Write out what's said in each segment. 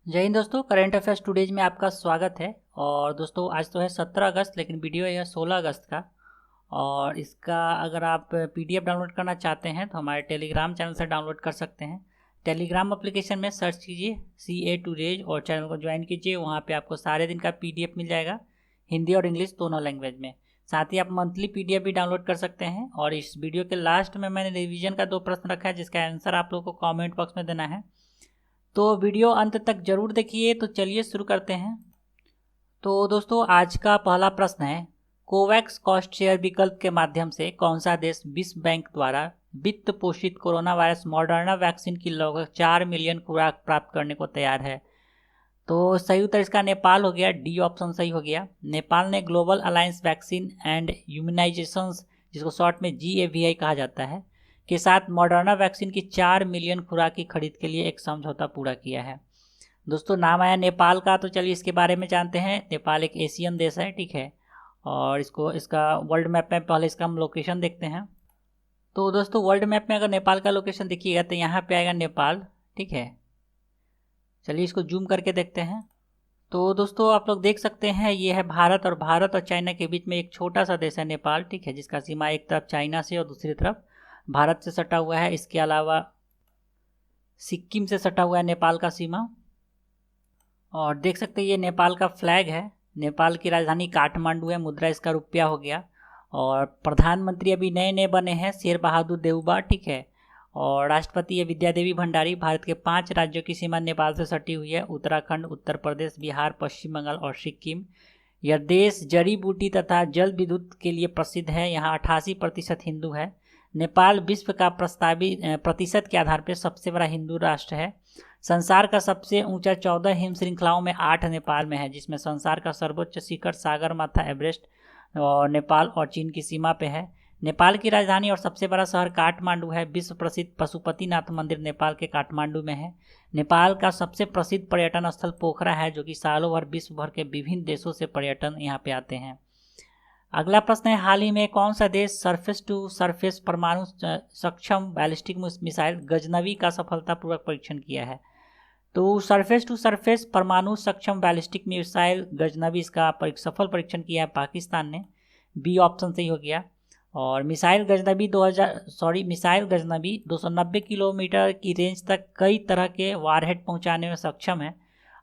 जय हिंद दोस्तों, current affairs today's में आपका स्वागत है। और दोस्तों आज तो है 17 अगस्त, लेकिन वीडियो है 16 अगस्त का। और इसका अगर आप पीडीएफ डाउनलोड करना चाहते हैं तो हमारे टेलीग्राम चैनल से डाउनलोड कर सकते हैं। टेलीग्राम एप्लीकेशन में सर्च कीजिए CA टुडेज और चैनल को ज्वाइन कीजिए। वहाँ पे आपको सारे दिन का पीडीएफ मिल जाएगा, हिंदी और इंग्लिश दोनों लैंग्वेज में। साथ ही आप मंथली पीडीएफ भी डाउनलोड कर सकते हैं। और इस वीडियो के लास्ट में मैंने रिवीजन का 2 प्रश्न रखा है, जिसका आंसर आप लोगों को कॉमेंट बॉक्स में देना है। तो वीडियो अंत तक जरूर देखिए। तो चलिए शुरू करते हैं। तो दोस्तों आज का पहला प्रश्न है, कोवैक्स कॉस्ट शेयर विकल्प के माध्यम से कौन सा देश विश्व बैंक द्वारा वित्त पोषित कोरोना वायरस मॉडर्ना वैक्सीन की लगभग 4 मिलियन खुराक प्राप्त करने को तैयार है? तो सही उत्तर इसका नेपाल हो गया, डी ऑप्शन सही हो गया। नेपाल ने ग्लोबल अलायंस वैक्सीन एंड इम्यूनाइजेशंस, जिसको शॉर्ट में GAVI कहा जाता है, के साथ मॉडर्ना वैक्सीन की 4 मिलियन खुराक की खरीद के लिए एक समझौता पूरा किया है। दोस्तों नाम आया नेपाल का, तो चलिए इसके बारे में जानते हैं। नेपाल एक एशियन देश है, ठीक है। और इसका वर्ल्ड मैप में पहले इसका हम लोकेशन देखते हैं। तो दोस्तों वर्ल्ड मैप में अगर नेपाल का लोकेशन देखिएगा तो यहाँ पे आएगा नेपाल, ठीक है। चलिए इसको जूम करके देखते हैं। तो दोस्तों आप लोग देख सकते हैं, ये है भारत, और भारत और चाइना के बीच में एक छोटा सा देश है नेपाल, ठीक है, जिसका सीमा एक तरफ चाइना से और दूसरी तरफ भारत से सटा हुआ है। इसके अलावा सिक्किम से सटा हुआ है नेपाल का सीमा। और देख सकते हैं ये नेपाल का फ्लैग है। नेपाल की राजधानी काठमांडू है, मुद्रा इसका रुपया हो गया। और प्रधानमंत्री अभी नए नए बने हैं, शेर बहादुर देउबा, ठीक है। और राष्ट्रपति है विद्या देवी भंडारी। भारत के 5 राज्यों की सीमा नेपाल से सटी हुई है, उत्तराखंड, उत्तर प्रदेश, बिहार, पश्चिम बंगाल और सिक्किम। यह देश जड़ी बूटी तथा जल विद्युत के लिए प्रसिद्ध है। यहाँ 88% हिंदू है। नेपाल विश्व का प्रस्तावित प्रतिशत के आधार पर सबसे बड़ा हिंदू राष्ट्र है। संसार का सबसे ऊंचा 14 हिम श्रृंखलाओं में 8 नेपाल में है, जिसमें संसार का सर्वोच्च शिखर सागरमाथा एवरेस्ट और नेपाल और चीन की सीमा पे है। नेपाल की राजधानी और सबसे बड़ा शहर काठमांडू है। विश्व प्रसिद्ध पशुपतिनाथ मंदिर नेपाल के काठमांडू में है। नेपाल का सबसे प्रसिद्ध पर्यटन स्थल पोखरा है, जो कि सालों भर विश्व भर के विभिन्न देशों से पर्यटन यहाँ पे आते हैं। अगला प्रश्न है, हाल ही में कौन सा देश सरफेस टू सरफेस परमाणु सक्षम बैलिस्टिक मिसाइल गजनवी का सफलतापूर्वक परीक्षण किया है? तो सरफेस टू सरफेस परमाणु सक्षम बैलिस्टिक मिसाइल गजनवी इसका सफल परीक्षण किया है पाकिस्तान ने, बी ऑप्शन सही हो गया। और मिसाइल गजनवी 290 किलोमीटर की रेंज तक कई तरह के वारहेड पहुंचाने में सक्षम है।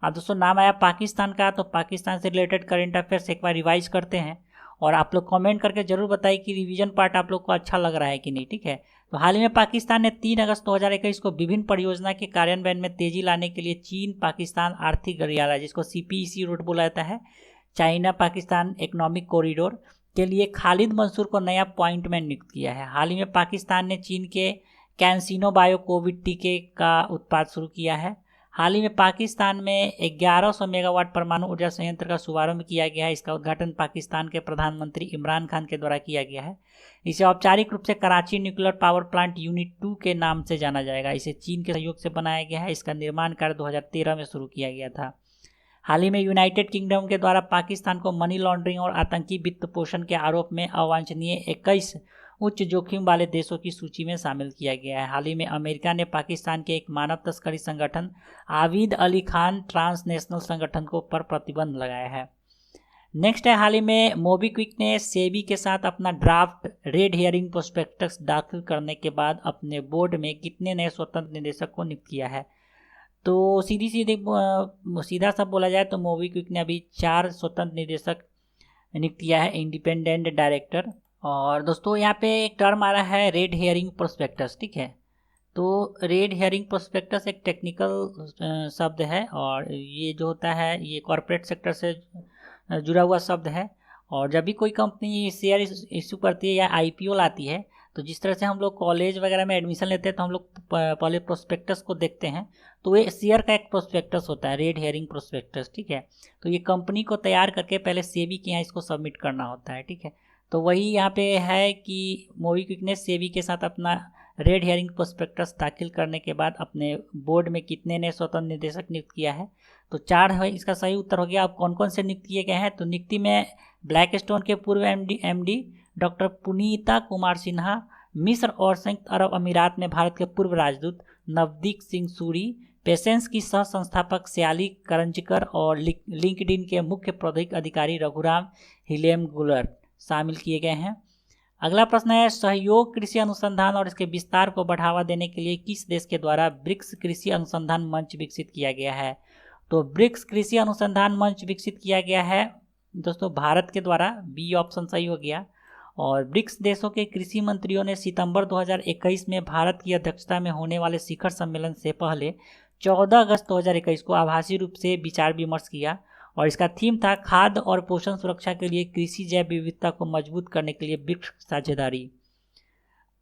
अब दोस्तों नाम आया पाकिस्तान का, तो पाकिस्तान से रिलेटेड करंट अफेयर्स एक बार रिवाइज करते हैं। और आप लोग कमेंट करके जरूर बताइए कि रिवीजन पार्ट आप लोग को अच्छा लग रहा है कि नहीं, ठीक है। तो हाल ही में पाकिस्तान ने 3 अगस्त 2021 को विभिन्न परियोजना के कार्यान्वयन में तेजी लाने के लिए चीन पाकिस्तान आर्थिक गलियारा, जिसको CPEC रूट बोला जाता है, चाइना पाकिस्तान इकोनॉमिक कॉरिडोर के लिए खालिद मंसूर को नया पॉइंट में नियुक्त किया है। हाल ही में पाकिस्तान ने चीन के कैंसिनो बायो कोविड टीके का उत्पाद शुरू किया है। हाल ही में पाकिस्तान में 1100 मेगावाट परमाणु ऊर्जा संयंत्र का शुभारंभ किया गया है। इसका उद्घाटन पाकिस्तान के प्रधानमंत्री इमरान खान के द्वारा किया गया है। इसे औपचारिक रूप से Karachi nuclear power plant unit 2 के नाम से जाना जाएगा। इसे चीन के सहयोग से बनाया गया है। इसका निर्माण कार्य 2013 में शुरू किया गया था। हाल ही में यूनाइटेड किंगडम के द्वारा पाकिस्तान को मनी लॉन्ड्रिंग और आतंकी वित्त पोषण के आरोप में अवांछनीय 21 उच्च जोखिम वाले देशों की सूची में शामिल किया गया है। हाल ही में अमेरिका ने पाकिस्तान के एक मानव तस्करी संगठन आबिद अली खान ट्रांसनेशनल संगठन को पर प्रतिबंध लगाया है। नेक्स्ट है, हाल ही में मोबीक्विक ने सेबी के साथ अपना ड्राफ्ट रेड हियरिंग प्रोस्पेक्टस दाखिल करने के बाद अपने बोर्ड में कितने नए स्वतंत्र निदेशक को नियुक्त किया है? तो सीधा सा बोला जाए तो मोबीक्विक ने अभी 4 स्वतंत्र निदेशक नियुक्त किया है, इंडिपेंडेंट डायरेक्टर। और दोस्तों यहाँ पे एक टर्म आ रहा है रेड हेयरिंग प्रोस्पेक्टस, ठीक है। तो रेड हेयरिंग प्रोस्पेक्टस एक टेक्निकल शब्द है, और ये जो होता है ये कॉरपोरेट सेक्टर से जुड़ा हुआ शब्द है। और जब भी कोई कंपनी शेयर इशू करती है या IPO लाती है, तो जिस तरह से हम लोग कॉलेज वगैरह में एडमिशन लेते हैं तो हम लोग पहले प्रोस्पेक्टस को देखते हैं। तो ये शेयर का एक प्रोस्पेक्टस होता है, रेड हेयरिंग प्रोस्पेक्टस, ठीक है। तो ये कंपनी को तैयार करके पहले सेबी के यहाँ इसको सबमिट करना होता है, ठीक है। तो वही यहाँ पे है कि मोबीक्विक ने सेबी के साथ अपना रेड हेयरिंग प्रोस्पेक्टस दाखिल करने के बाद अपने बोर्ड में कितने ने स्वतंत्र निदेशक नियुक्त किया है? तो 4 है इसका सही उत्तर हो गया। अब कौन कौन से नियुक्त किए गए हैं? तो नियुक्ति में ब्लैक स्टोन के पूर्व MD डॉक्टर पुनीता कुमार सिन्हा, मिस्र और संयुक्त अरब अमीरात में भारत के पूर्व राजदूत नवदीप सिंह सूरी, पेशेंस की सह संस्थापक श्याली करंजकर और लिंक्डइन के मुख्य प्रौद्योगिकी अधिकारी रघुराम हिलेमगुलर शामिल किए गए हैं। अगला प्रश्न है, सहयोग कृषि अनुसंधान और इसके विस्तार को बढ़ावा देने के लिए किस देश के द्वारा ब्रिक्स कृषि अनुसंधान मंच विकसित किया गया है? तो ब्रिक्स कृषि अनुसंधान मंच विकसित किया गया है दोस्तों भारत के द्वारा, बी ऑप्शन सही हो गया। और ब्रिक्स देशों के कृषि मंत्रियों ने सितंबर 2021 में भारत की अध्यक्षता में होने वाले शिखर सम्मेलन से पहले 14 अगस्त 2021 को आभासी रूप से विचार विमर्श किया और इसका थीम था खाद्य और पोषण सुरक्षा के लिए कृषि जैव विविधता को मजबूत करने के लिए ब्रिक्स साझेदारी।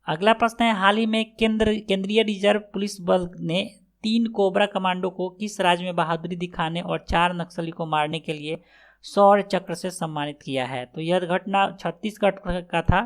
अगला प्रश्न है, हाल ही में केंद्रीय रिजर्व पुलिस बल ने 3 कोबरा कमांडो को किस राज्य में बहादुरी दिखाने और 4 नक्सली को मारने के लिए शौर्य चक्र से सम्मानित किया है? तो यह घटना छत्तीसगढ़ का था,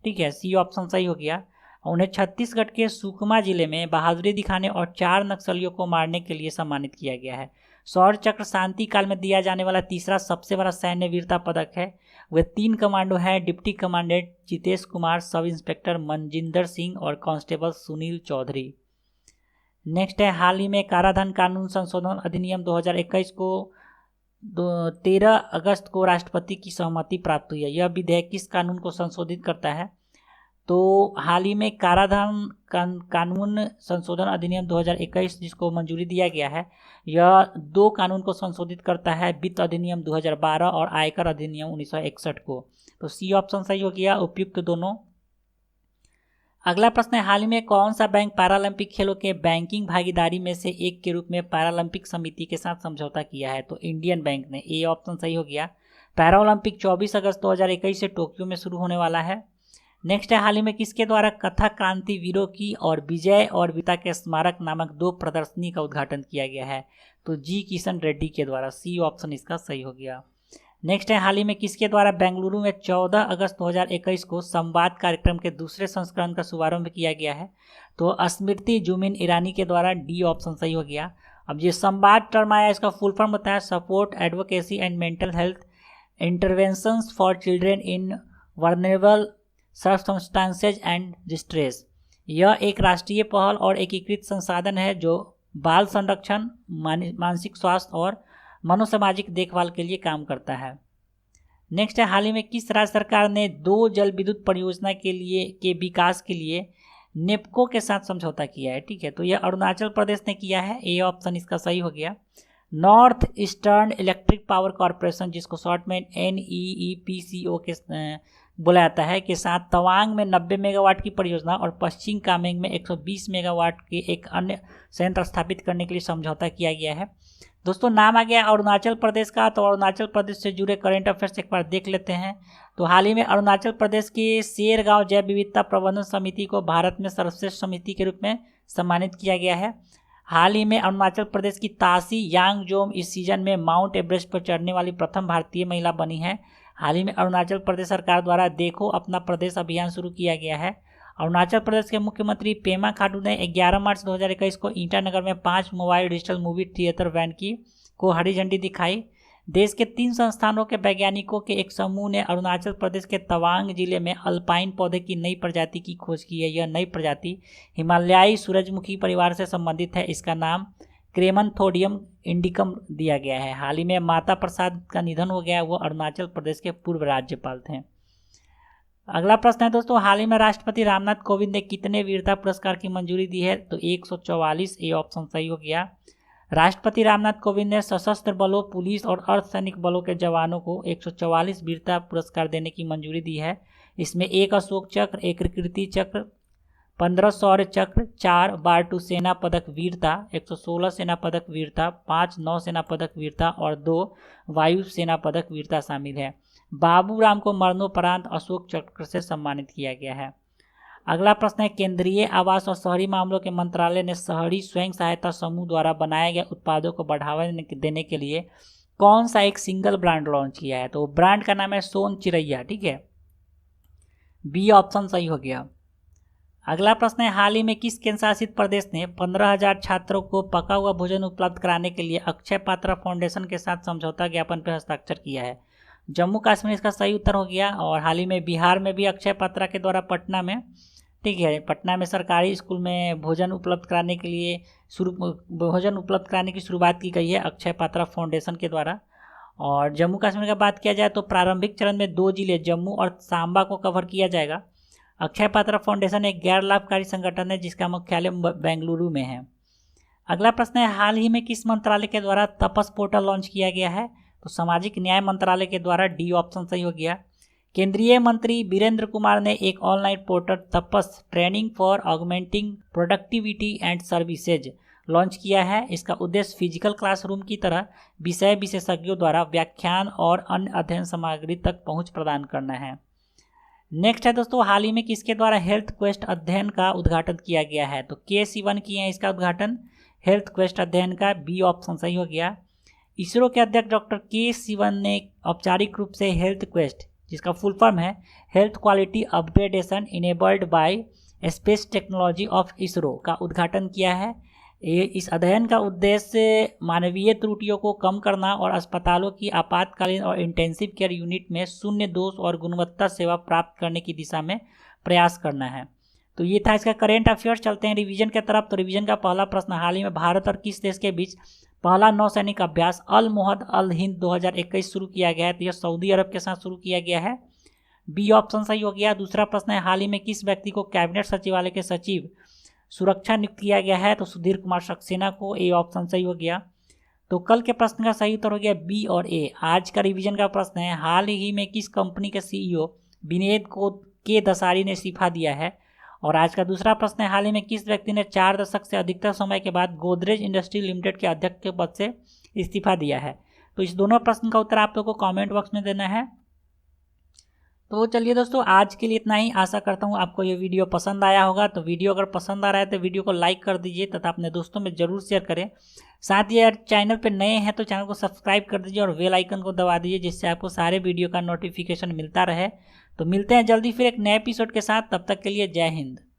ठीक है, सी ऑप्शन सही हो गया। उन्हें छत्तीसगढ़ के सुकमा जिले में बहादुरी दिखाने और 4 नक्सलियों को मारने के लिए सम्मानित किया गया है। शौर्य चक्र शांति काल में दिया जाने वाला तीसरा सबसे बड़ा सैन्य वीरता पदक है। वे 3 कमांडो हैं, deputy commandant Jitesh Kumar, sub inspector Manjinder Singh और कांस्टेबल सुनील चौधरी। नेक्स्ट है, हाल ही में काराधान कानून संशोधन अधिनियम 2021 को 13 अगस्त को राष्ट्रपति की सहमति प्राप्त हुई है। यह विधेयक किस कानून को संशोधित करता है? तो हाल ही में काराधान कानून संशोधन अधिनियम 2021 जिसको मंजूरी दिया गया है, यह 2 कानून को संशोधित करता है, वित्त अधिनियम 2012 और आयकर अधिनियम 1961 को। तो सी ऑप्शन सही हो गया, उपयुक्त दोनों। अगला प्रश्न है, हाल ही में कौन सा बैंक पैरालंपिक खेलों के बैंकिंग भागीदारी में से एक के रूप में पैरालंपिक समिति के साथ समझौता किया है? तो इंडियन बैंक ने, ए ऑप्शन सही हो गया। पैरालंपिक 24 अगस्त 2021 से टोक्यो में शुरू होने वाला है। नेक्स्ट है, हाल ही में किसके द्वारा कथा क्रांति वीरों की और विजय और वीरता के स्मारक नामक 2 प्रदर्शनी का उद्घाटन किया गया है? तो जी किशन रेड्डी के द्वारा, सी ऑप्शन इसका सही हो गया। नेक्स्ट है, हाल ही में किसके द्वारा बेंगलुरु में 14 अगस्त 2021 को संवाद कार्यक्रम के दूसरे संस्करण का शुभारंभ किया गया है? तो स्मृति जुमिन ईरानी के द्वारा, डी ऑप्शन सही हो गया। अब ये संवाद टर्म आया, इसका फुल फॉर्म होता है support advocacy and mental health interventions for children in vulnerable circumstances and distress. यह एक राष्ट्रीय पहल और एकीकृत संसाधन है जो बाल संरक्षण, मानसिक स्वास्थ्य और मनोसामाजिक देखभाल के लिए काम करता है। नेक्स्ट है, हाल ही में किस राज्य सरकार ने 2 जल विद्युत परियोजना के विकास के लिए नेपको के साथ समझौता किया है? ठीक है, तो यह अरुणाचल प्रदेश ने किया है, ए ऑप्शन इसका सही हो गया। North eastern electric power corporation, जिसको शॉर्ट में NEEPCO के बोला जाता है, के साथ तवांग में 90 मेगावाट की परियोजना और पश्चिम कामेंग में 120 मेगावाट के एक अन्य संयंत्र स्थापित करने के लिए समझौता किया गया है। दोस्तों नाम आ गया अरुणाचल प्रदेश का, तो अरुणाचल प्रदेश से जुड़े करंट अफेयर्स एक बार देख लेते हैं। तो हाल ही में अरुणाचल प्रदेश की शेरगांव जैव विविधता प्रबंधन समिति को भारत में सर्वश्रेष्ठ समिति के रूप में सम्मानित किया गया है। हाल ही में अरुणाचल प्रदेश की तासी यांगजोम इस सीजन में माउंट एवरेस्ट पर चढ़ने वाली प्रथम भारतीय महिला बनी है। हाल ही में अरुणाचल प्रदेश सरकार द्वारा देखो अपना प्रदेश अभियान शुरू किया गया है। अरुणाचल प्रदेश के मुख्यमंत्री पेमा खांडू ने 11 मार्च 2021 को ईटानगर में 5 mobile digital movie theatre van को हरी झंडी दिखाई। देश के 3 संस्थानों के वैज्ञानिकों के एक समूह ने अरुणाचल प्रदेश के तवांग जिले में अल्पाइन पौधे की नई प्रजाति की खोज की है। यह नई प्रजाति हिमालयाई सूरजमुखी परिवार से संबंधित है। इसका नाम क्रेमनथोडियम इंडिकम दिया गया है। हाल ही में माता प्रसाद का निधन हो गया, वो अरुणाचल प्रदेश के पूर्व राज्यपाल थे। अगला प्रश्न है दोस्तों, हाल ही में राष्ट्रपति रामनाथ कोविंद ने कितने वीरता पुरस्कार की मंजूरी दी है? तो 144, ए ऑप्शन सही हो गया। राष्ट्रपति रामनाथ कोविंद ने सशस्त्र बलों, पुलिस और अर्धसैनिक बलों के जवानों को 144 वीरता पुरस्कार देने की मंजूरी दी है। इसमें 1 अशोक चक्र, 1 कीर्ति चक्र, 15 शौर्य चक्र, 4 बारटू सेना पदक वीरता, 116 सेना पदक वीरता, 5 नौ सेना पदक वीरता और 2 वायु सेना पदक वीरता शामिल है। बाबूराम को मरणोपरांत अशोक चक्र से सम्मानित किया गया है। अगला प्रश्न है, केंद्रीय आवास और शहरी मामलों के मंत्रालय ने शहरी स्वयं सहायता समूह द्वारा बनाए गए उत्पादों को बढ़ावा देने के लिए कौन सा एक सिंगल ब्रांड लॉन्च किया है? तो ब्रांड का नाम है सोन चिरैया। ठीक है, बी ऑप्शन सही हो गया। अगला प्रश्न है, हाल ही में किस केंद्र शासित प्रदेश ने 15,000 छात्रों को पका हुआ भोजन उपलब्ध कराने के लिए अक्षय पात्रा फाउंडेशन के साथ समझौता ज्ञापन पर हस्ताक्षर किया है? जम्मू कश्मीर इसका सही उत्तर हो गया। और हाल ही में बिहार में भी अक्षय पात्रा के द्वारा पटना में ठीक है। पटना में सरकारी स्कूल में भोजन उपलब्ध कराने के लिए शुरुआत की गई है अक्षय पात्रा फाउंडेशन के द्वारा। और जम्मू कश्मीर का बात किया जाए तो प्रारंभिक चरण में 2 जिले जम्मू और सांबा को कवर किया जाएगा। अक्षय पात्रा फाउंडेशन एक गैर लाभकारी संगठन है जिसका मुख्यालय बेंगलुरु में है। अगला प्रश्न है, हाल ही में किस मंत्रालय के द्वारा तपस पोर्टल लॉन्च किया गया है? तो सामाजिक न्याय मंत्रालय के द्वारा, डी ऑप्शन सही हो गया। केंद्रीय मंत्री वीरेंद्र कुमार ने एक online portal TAPAS training for augmenting productivity and services launch किया है। इसका उद्देश्य फिजिकल क्लासरूम की तरह विषय विशेषज्ञों द्वारा व्याख्यान और अन्य अध्ययन सामग्री तक पहुंच प्रदान करना है। नेक्स्ट है दोस्तों, हाल ही में किसके द्वारा हेल्थ क्वेस्ट अध्ययन का उद्घाटन किया गया है? तो के सिवन किए हैं इसका उद्घाटन हेल्थ क्वेस्ट अध्ययन का, बी ऑप्शन सही हो गया। इसरो के अध्यक्ष डॉक्टर के सिवन ने औपचारिक रूप से हेल्थ क्वेस्ट, जिसका फुल फॉर्म है health quality upgradation enabled bye space technology of ISRO, का उद्घाटन किया है। इस अध्ययन का उद्देश्य मानवीय त्रुटियों को कम करना और अस्पतालों की आपातकालीन और इंटेंसिव केयर यूनिट में शून्य दोष और गुणवत्ता सेवा प्राप्त करने की दिशा में प्रयास करना है। तो ये था इसका करेंट अफेयर्स। चलते हैं रिवीजन की तरफ। तो रिवीजन का पहला प्रश्न, हाल ही में भारत और किस देश के बीच पहला नौसैनिक अभ्यास अल मुहद अल हिंद 2021 शुरू किया गया है? तो यह सऊदी अरब के साथ शुरू किया गया है, बी ऑप्शन सही हो गया। दूसरा प्रश्न है, हाल ही में किस व्यक्ति को कैबिनेट सचिवालय के सचिव सुरक्षा नियुक्त किया गया है? तो सुधीर कुमार सक्सेना को, ए ऑप्शन सही हो गया। तो कल के प्रश्न का सही उत्तर हो गया बी और ए। आज का रिवीजन का प्रश्न है, हाल ही में किस कंपनी के सीईओ विनीत के दसारी ने इस्तीफा दिया है? और आज का दूसरा प्रश्न है, हाल ही में किस व्यक्ति ने 4 दशक से अधिकतर समय के बाद गोदरेज इंडस्ट्री लिमिटेड के अध्यक्ष के पद से इस्तीफा दिया है? तो इस दोनों प्रश्न का उत्तर आप लोगों को कमेंट बॉक्स में देना है। तो चलिए दोस्तों, आज के लिए इतना ही। आशा करता हूँ आपको ये वीडियो पसंद आया होगा। तो वीडियो अगर पसंद आ रहा है तो वीडियो को लाइक कर दीजिए तथा अपने दोस्तों में ज़रूर शेयर करें। साथ ही अगर चैनल पर नए हैं तो चैनल को सब्सक्राइब कर दीजिए और बेल आइकन को दबा दीजिए, जिससे आपको सारे वीडियो का नोटिफिकेशन मिलता रहे। तो मिलते हैं जल्दी फिर एक नए एपिसोड के साथ। तब तक के लिए जय हिंद।